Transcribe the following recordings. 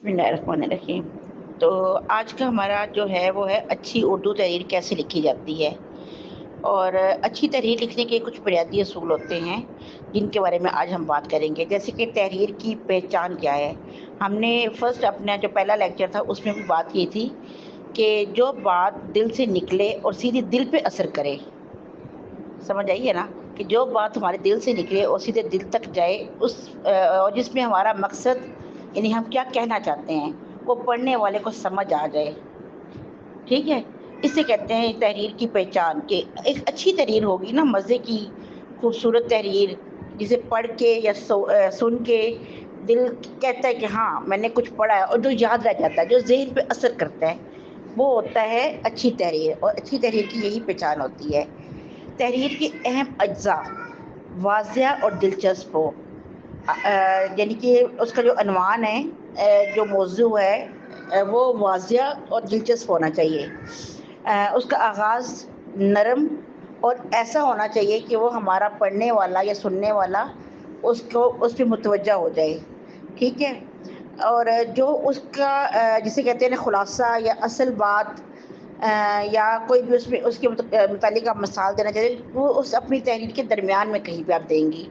بسم اللہ الرحمن الرحیم۔ تو آج کا ہمارا جو ہے وہ ہے اچھی اردو تحریر کیسے لکھی جاتی ہے، اور اچھی تحریر لکھنے کے کچھ بنیادی اصول ہوتے ہیں جن کے بارے میں آج ہم بات کریں گے، جیسے کہ تحریر کی پہچان کیا ہے۔ ہم نے فرسٹ اپنا جو پہلا لیکچر تھا اس میں بھی بات کی تھی کہ جو بات دل سے نکلے اور سیدھی دل پہ اثر کرے، سمجھ آئیے نا، کہ جو بات ہمارے دل سے نکلے اور سیدھے دل تک جائے، اس اور جس میں ہمارا مقصد یعنی ہم کیا کہنا چاہتے ہیں وہ پڑھنے والے کو سمجھ آ جائے، ٹھیک ہے۔ اسے کہتے ہیں تحریر کی پہچان، کہ ایک اچھی تحریر ہوگی نا، مزے کی خوبصورت تحریر، جسے پڑھ کے یا سن کے دل کہتا ہے کہ ہاں میں نے کچھ پڑھا ہے، اور جو یاد رہ جاتا ہے، جو ذہن پہ اثر کرتا ہے، وہ ہوتا ہے اچھی تحریر۔ اور اچھی تحریر کی یہی پہچان ہوتی ہے۔ تحریر کے اہم اجزاء واضح اور دلچسپ ہو، یعنی کہ اس کا جو عنوان ہے، جو موضوع ہے، وہ واضح اور دلچسپ ہونا چاہیے۔ اس کا آغاز نرم اور ایسا ہونا چاہیے کہ وہ ہمارا پڑھنے والا یا سننے والا اس پہ متوجہ ہو جائے، ٹھیک ہے۔ اور جو اس کا جسے کہتے ہیں نا خلاصہ یا اصل بات، یا کوئی بھی اس کے متعلق آپ مثال دینا چاہیے، وہ اس اپنی تحریر کے درمیان میں کہیں پہ آپ دیں گی۔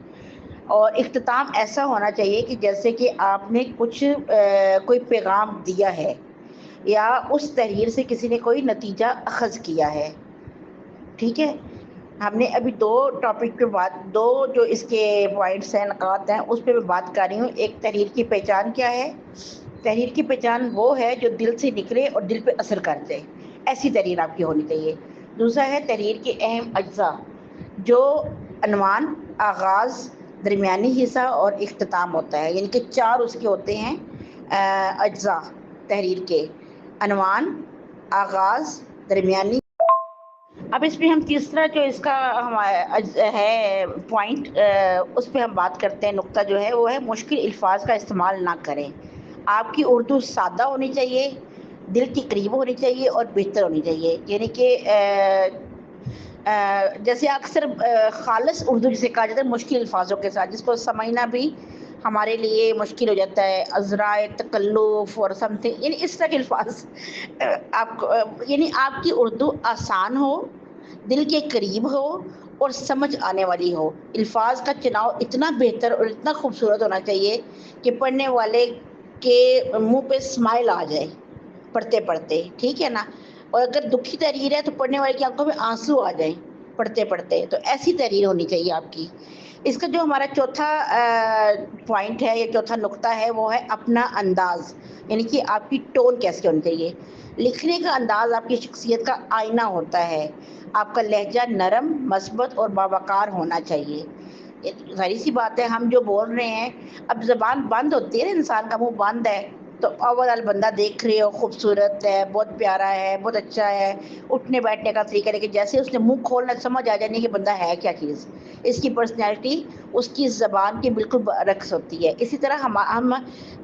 اور اختتام ایسا ہونا چاہیے کہ جیسے کہ آپ نے کوئی پیغام دیا ہے، یا اس تحریر سے کسی نے کوئی نتیجہ اخذ کیا ہے، ٹھیک ہے۔ ہم نے ابھی دو جو اس کے پوائنٹس ہیں، نکات ہیں، اس پہ میں بات کر رہی ہوں۔ ایک، تحریر کی پہچان کیا ہے۔ تحریر کی پہچان وہ ہے جو دل سے نکلے اور دل پہ اثر کر جائے، ایسی تحریر آپ کی ہونی چاہیے۔ دوسرا ہے تحریر کے اہم اجزاء، جو عنوان، آغاز، درمیانی حصہ اور اختتام ہوتا ہے، یعنی کہ چار اس کے ہوتے ہیں اجزاء تحریر کے: عنوان، آغاز، درمیانی۔ اب اس پہ ہم تیسرا جو اس کا ہے پوائنٹ، اس پہ ہم بات کرتے ہیں۔ نقطہ جو ہے وہ ہے مشکل الفاظ کا استعمال نہ کریں۔ آپ کی اردو سادہ ہونی چاہیے، دل کے قریب ہونی چاہیے اور بہتر ہونی چاہیے، یعنی کہ جیسے اکثر خالص اردو جسے کہا جاتا ہے مشکل الفاظوں کے ساتھ، جس کو سمجھنا بھی ہمارے لیے مشکل ہو جاتا ہے، عذرائے تکلف اور سم تھنگ، یعنی اس طرح کے الفاظ آپ کو، یعنی آپ کی اردو آسان ہو، دل کے قریب ہو اور سمجھ آنے والی ہو۔ الفاظ کا چناؤ اتنا بہتر اور اتنا خوبصورت ہونا چاہیے کہ پڑھنے والے کے منہ پہ اسمائل آ جائے پڑھتے پڑھتے، ٹھیک ہے نا۔ اور اگر دکھی تحریر ہے تو پڑھنے والے کی آنکھوں میں آنسو آ جائیں پڑھتے پڑھتے، تو ایسی تحریر ہونی چاہیے آپ کی۔ اس کا جو ہمارا چوتھا پوائنٹ ہے یا چوتھا نقطہ ہے وہ ہے اپنا انداز، یعنی کہ آپ کی ٹون کیسے ہونی چاہیے۔ لکھنے کا انداز آپ کی شخصیت کا آئینہ ہوتا ہے۔ آپ کا لہجہ نرم، مثبت اور باوقار ہونا چاہیے۔ ظاہر سی بات ہے، ہم جو بول رہے ہیں، اب زبان بند ہوتی ہے نا، انسان کا منہ بند ہے تو اوور آل بندہ دیکھ رہے ہو خوبصورت ہے، بہت پیارا ہے، بہت اچھا ہے، اٹھنے بیٹھنے کا طریقہ، لیکن جیسے اس نے منہ کھولنا سمجھ آ جانے کہ بندہ ہے کیا چیز، اس کی پرسنالٹی اس کی زبان کی بالکل برعکس ہوتی ہے۔ اسی طرح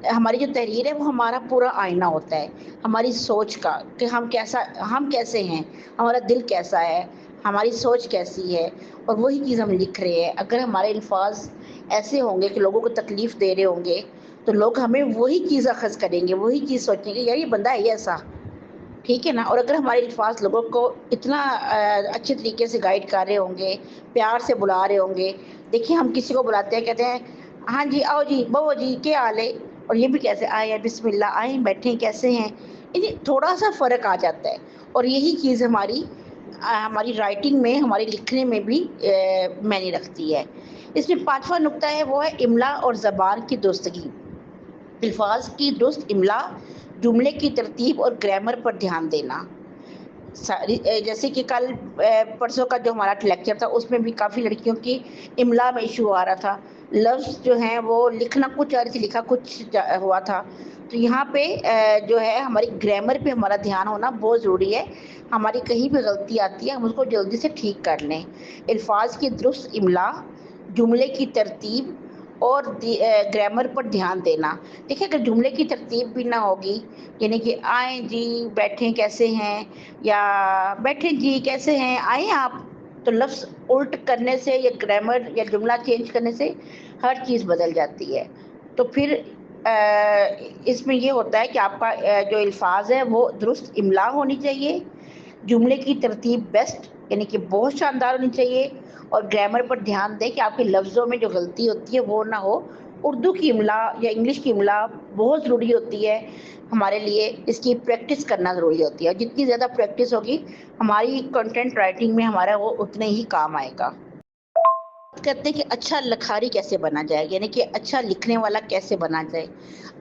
ہماری جو تحریر ہے وہ ہمارا پورا آئینہ ہوتا ہے ہماری سوچ کا، کہ ہم کیسے ہیں، ہمارا دل کیسا ہے، ہماری سوچ کیسی ہے، اور وہی چیز ہم لکھ رہے ہیں۔ اگر ہمارے الفاظ ایسے ہوں گے کہ لوگوں کو تکلیف دے رہے ہوں گے، تو لوگ ہمیں وہی چیز اخذ کریں گے، وہی چیز سوچیں گے یار یہ بندہ ہے ایسا، ٹھیک ہے نا۔ اور اگر ہمارے الفاظ لوگوں کو اتنا اچھے طریقے سے گائیڈ کر رہے ہوں گے، پیار سے بلا رہے ہوں گے، دیکھیے ہم کسی کو بلاتے ہیں، کہتے ہیں ہاں جی آؤ جی بہو جی کیا حال ہے، اور یہ بھی کیسے آئے، بسم اللہ آئیں بیٹھیں کیسے ہیں، یعنی تھوڑا سا فرق آ جاتا ہے۔ اور یہی چیز ہماری رائٹنگ میں، ہماری لکھنے میں بھی معنی رکھتی ہے۔ اس میں پانچواں نقطہ ہے وہ ہے املا اور زبان کی درستگی۔ الفاظ کی درست املا، جملے کی ترتیب اور گرامر پر دھیان دینا۔ جیسے کہ کل پرسوں کا جو ہمارا لیکچر تھا اس میں بھی کافی لڑکیوں کی املا میں ایشو آ رہا تھا، لفظ جو ہیں وہ لکھنا کچھ اور لکھا کچھ ہوا تھا۔ تو یہاں پہ جو ہے ہماری گرامر پہ ہمارا دھیان ہونا بہت ضروری ہے۔ ہماری کہیں بھی غلطی آتی ہے ہم اس کو جلدی سے ٹھیک کر لیں۔ الفاظ کی درست املا، جملے کی ترتیب اور گرامر پر دھیان دینا۔ دیکھیں اگر جملے کی ترتیب بھی نہ ہوگی، یعنی کہ آئیں جی بیٹھیں کیسے ہیں، یا بیٹھیں جی کیسے ہیں آئیں آپ، تو لفظ الٹ کرنے سے یا گرامر یا جملہ چینج کرنے سے ہر چیز بدل جاتی ہے۔ تو پھر اس میں یہ ہوتا ہے کہ آپ کا جو الفاظ ہے وہ درست املا ہونی چاہیے، جملے کی ترتیب بیسٹ یعنی کہ بہت شاندار ہونی چاہیے، اور گرامر پر دھیان دیں کہ آپ کے لفظوں میں جو غلطی ہوتی ہے وہ نہ ہو۔ اردو کی املا یا انگلش کی املا بہت ضروری ہوتی ہے ہمارے لیے، اس کی پریکٹس کرنا ضروری ہوتی ہے، اور جتنی زیادہ پریکٹس ہوگی ہماری کنٹینٹ رائٹنگ میں ہمارا وہ اتنے ہی کام آئے گا۔ کہتے ہیں کہ اچھا لکھاری کیسے بنا جائے، یعنی کہ اچھا لکھنے والا کیسے بنا جائے۔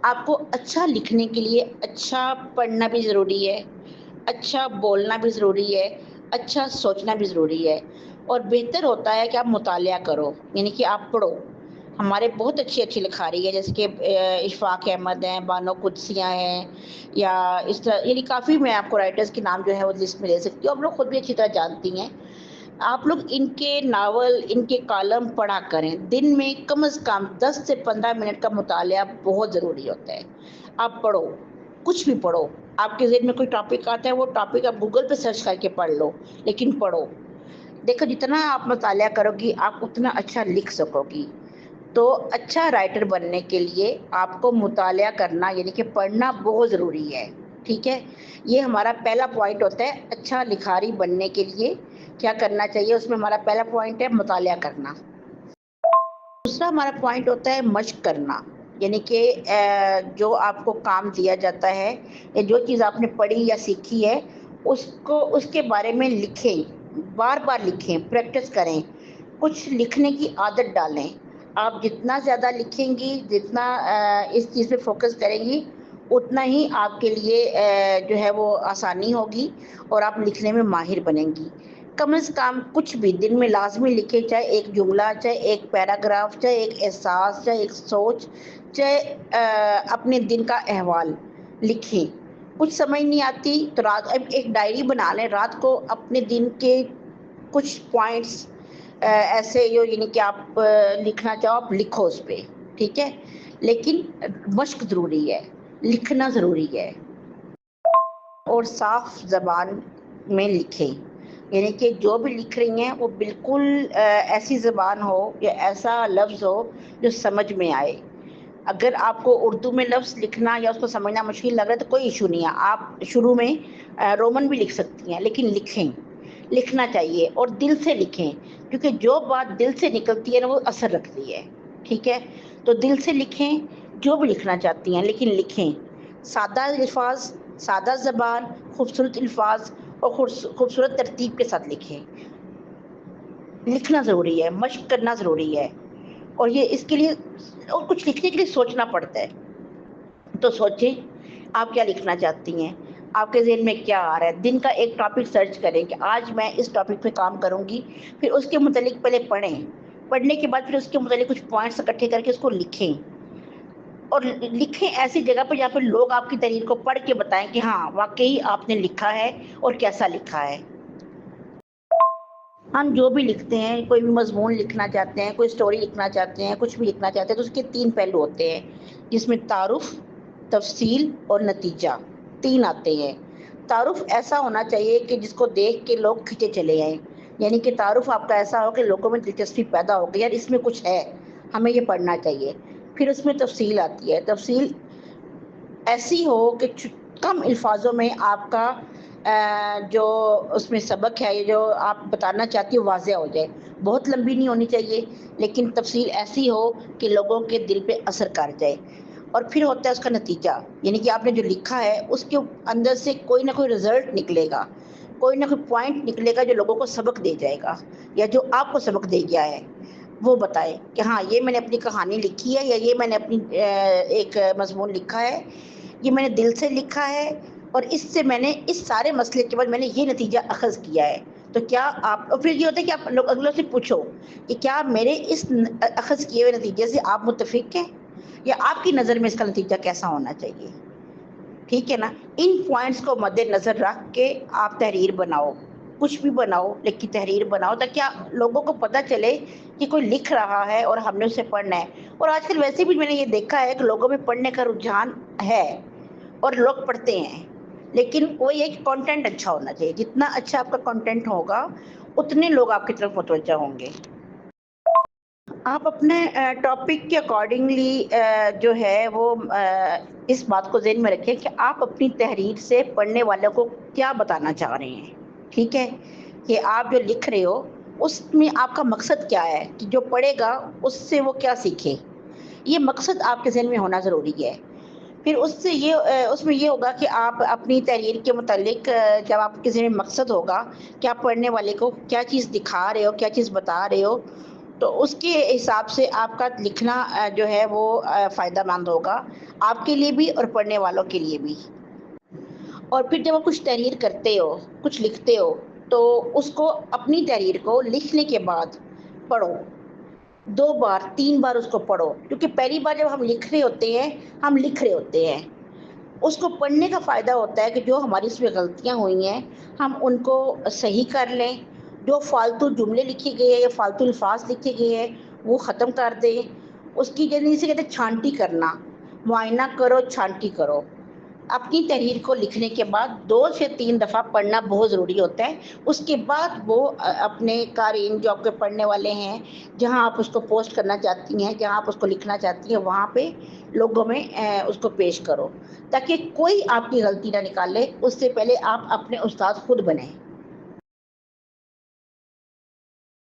آپ کو اچھا لکھنے کے لیے اچھا پڑھنا بھی ضروری ہے، اچھا بولنا بھی ضروری ہے، اچھا سوچنا بھی ضروری ہے، اور بہتر ہوتا ہے کہ آپ مطالعہ کرو، یعنی کہ آپ پڑھو۔ ہمارے بہت اچھی اچھی لکھاری ہے، جیسے کہ اشفاق احمد ہیں، بانو قدسیاں ہیں، یا اس طرح یعنی کافی میں آپ کو رائٹرز کے نام جو ہے وہ لسٹ میں لے سکتی ہوں، آپ لوگ خود بھی اچھی طرح جانتی ہیں۔ آپ لوگ ان کے ناول، ان کے کالم پڑھا کریں، دن میں کم از کم 10 سے 15 منٹ کا مطالعہ بہت ضروری ہوتا ہے۔ آپ پڑھو، کچھ بھی پڑھو، آپ کے ذہن میں کوئی ٹاپک آتا ہے وہ ٹاپک آپ گوگل پہ سرچ کر کے پڑھ لو، لیکن پڑھو۔ دیکھو جتنا آپ مطالعہ کرو گی آپ اتنا اچھا لکھ سکو گی۔ تو اچھا رائٹر بننے کے لیے آپ کو مطالعہ کرنا یعنی کہ پڑھنا بہت ضروری ہے، ٹھیک ہے۔ یہ ہمارا پہلا پوائنٹ ہوتا ہے، اچھا لکھاری بننے کے لیے کیا کرنا چاہیے، اس میں ہمارا پہلا پوائنٹ ہے مطالعہ کرنا۔ دوسرا ہمارا پوائنٹ ہوتا ہے مشق کرنا، یعنی کہ جو آپ کو کام دیا جاتا ہے یا جو چیز آپ نے پڑھی یا سیکھی ہے اس کے بارے میں لکھیں، بار بار لکھیں، پریکٹس کریں، کچھ لکھنے کی عادت ڈالیں۔ آپ جتنا زیادہ لکھیں گی، جتنا اس چیز پہ فوکس کریں گی، اتنا ہی آپ کے لیے جو ہے وہ آسانی ہوگی اور آپ لکھنے میں ماہر بنیں گی۔ کم از کم کچھ بھی دن میں لازمی لکھیں، چاہے ایک جملہ، چاہے ایک پیراگراف، چاہے ایک احساس، چاہے ایک سوچ، چاہے اپنے دن کا احوال لکھیں۔ کچھ سمجھ نہیں آتی تو رات ایک ڈائری بنا لیں، رات کو اپنے دن کے کچھ پوائنٹس ایسے جو یعنی کہ آپ لکھنا چاہو آپ لکھو اس پہ، ٹھیک ہے، لیکن مشق ضروری ہے، لکھنا ضروری ہے، اور صاف زبان میں لکھیں، یعنی کہ جو بھی لکھ رہی ہیں وہ بالکل ایسی زبان ہو یا ایسا لفظ ہو جو سمجھ میں آئے۔ اگر آپ کو اردو میں لفظ لکھنا یا اس کو سمجھنا مشکل لگ رہا ہے تو کوئی ایشو نہیں ہے، آپ شروع میں رومن بھی لکھ سکتی ہیں، لیکن لکھیں، لکھنا چاہیے اور دل سے لکھیں، کیونکہ جو بات دل سے نکلتی ہے نا وہ اثر رکھتی ہے، ٹھیک ہے۔ تو دل سے لکھیں جو بھی لکھنا چاہتی ہیں، لیکن لکھیں سادہ الفاظ، سادہ زبان، خوبصورت الفاظ اور خوبصورت ترتیب کے ساتھ لکھیں۔ لکھنا ضروری ہے، مشق کرنا ضروری ہے، اور یہ اس کے لیے اور کچھ لکھنے کے لیے سوچنا پڑتا ہے۔ تو سوچیں آپ کیا لکھنا چاہتی ہیں، آپ کے ذہن میں کیا آ رہا ہے۔ دن کا ایک ٹاپک سرچ کریں کہ آج میں اس ٹاپک پہ کام کروں گی، پھر اس کے متعلق پہلے پڑھیں، پڑھنے کے بعد پھر اس کے متعلق کچھ پوائنٹس اکٹھے کر کے اس کو لکھیں، اور لکھیں ایسی جگہ پہ جہاں پہ لوگ آپ کی تحریر کو پڑھ کے بتائیں کہ ہاں واقعی آپ نے لکھا ہے اور کیسا لکھا ہے۔ ہم جو بھی لکھتے ہیں، کوئی بھی مضمون لکھنا چاہتے ہیں، کوئی سٹوری لکھنا چاہتے ہیں، کچھ بھی لکھنا چاہتے ہیں، تو اس کے 3 پہلو ہوتے ہیں، جس میں تعارف، تفصیل اور نتیجہ 3 آتے ہیں۔ تعارف ایسا ہونا چاہیے کہ جس کو دیکھ کے لوگ کھنچے چلے آئیں، یعنی کہ تعارف آپ کا ایسا ہو کہ لوگوں میں دلچسپی پیدا ہو گئی، یار اس میں کچھ ہے، ہمیں یہ پڑھنا چاہیے۔ پھر اس میں تفصیل آتی ہے، تفصیل ایسی ہو کہ کم الفاظوں میں آپ کا جو اس میں سبق ہے، یہ جو آپ بتانا چاہتی ہو واضح ہو جائے، بہت لمبی نہیں ہونی چاہیے، لیکن تفصیل ایسی ہو کہ لوگوں کے دل پہ اثر کر جائے۔ اور پھر ہوتا ہے اس کا نتیجہ، یعنی کہ آپ نے جو لکھا ہے اس کے اندر سے کوئی نہ کوئی رزلٹ نکلے گا، کوئی نہ کوئی پوائنٹ نکلے گا جو لوگوں کو سبق دے جائے گا، یا جو آپ کو سبق دے گیا ہے وہ بتائے کہ ہاں یہ میں نے اپنی کہانی لکھی ہے، یا یہ میں نے اپنی ایک مضمون لکھا ہے، یہ میں نے دل سے لکھا ہے، اور اس سے میں نے اس سارے مسئلے کے بعد میں نے یہ نتیجہ اخذ کیا ہے۔ تو کیا آپ، اور پھر یہ ہوتا ہے کہ آپ لوگ اگلوں سے پوچھو کہ کیا میرے اس اخذ کیے ہوئے نتیجے سے آپ متفق ہیں، یا آپ کی نظر میں اس کا نتیجہ کیسا ہونا چاہیے، ٹھیک ہے نا۔ ان پوائنٹس کو مد نظر رکھ کے آپ تحریر بناؤ، کچھ بھی بناؤ لیکن تحریر بناؤ، تاکہ لوگوں کو پتہ چلے کہ کوئی لکھ رہا ہے اور ہم نے اسے پڑھنا ہے۔ اور آج کل ویسے بھی میں نے یہ دیکھا ہے کہ لوگوں میں پڑھنے کا رجحان ہے اور لوگ پڑھتے ہیں، لیکن وہ یہ کہ کانٹینٹ اچھا ہونا چاہیے، جتنا اچھا آپ کا کانٹینٹ ہوگا اتنے لوگ آپ کی طرف متوجہ ہوں گے۔ آپ اپنے ٹاپک کے اکارڈنگلی جو ہے وہ اس بات کو ذہن میں رکھیں کہ آپ اپنی تحریر سے پڑھنے والوں کو کیا بتانا چاہ رہے ہیں. ٹھیک ہے کہ آپ جو لکھ رہے ہو اس میں آپ کا مقصد کیا ہے کہ جو پڑھے گا اس سے وہ کیا سیکھے. یہ مقصد آپ کے ذہن میں ہونا ضروری ہے. پھر اس میں یہ ہوگا کہ آپ اپنی تحریر کے متعلق جب آپ کے ذہن میں مقصد ہوگا کہ آپ پڑھنے والے کو کیا چیز دکھا رہے ہو, کیا چیز بتا رہے ہو, تو اس کے حساب سے آپ کا لکھنا جو ہے وہ فائدہ مند ہوگا آپ کے لیے بھی اور پڑھنے والوں کے لیے بھی. اور پھر جب آپ کچھ تحریر کرتے ہو, کچھ لکھتے ہو, تو اس کو اپنی تحریر کو لکھنے کے بعد پڑھو. 2 بار 3 بار اس کو پڑھو, کیونکہ پہلی بار جب ہم لکھ رہے ہوتے ہیں ہم لکھ رہے ہوتے ہیں. اس کو پڑھنے کا فائدہ ہوتا ہے کہ جو ہماری اس میں غلطیاں ہوئی ہیں ہم ان کو صحیح کر لیں. جو فالتو جملے لکھے گئے ہیں یا فالتو الفاظ لکھے گئے ہیں وہ ختم کر دیں. اس کی جیسے کہتے ہیں چھانٹی کرنا, معائنہ کرو, چھانٹی کرو. اپنی تحریر کو لکھنے کے بعد 2 سے 3 دفعہ پڑھنا بہت ضروری ہوتا ہے. اس کے بعد وہ اپنے قارئین جو آپ کے پڑھنے والے ہیں, جہاں آپ اس کو پوسٹ کرنا چاہتی ہیں, جہاں آپ اس کو لکھنا چاہتی ہیں, وہاں پہ لوگوں میں اس کو پیش کرو, تاکہ کوئی آپ کی غلطی نہ نکالے. اس سے پہلے آپ اپنے استاد خود بنیں.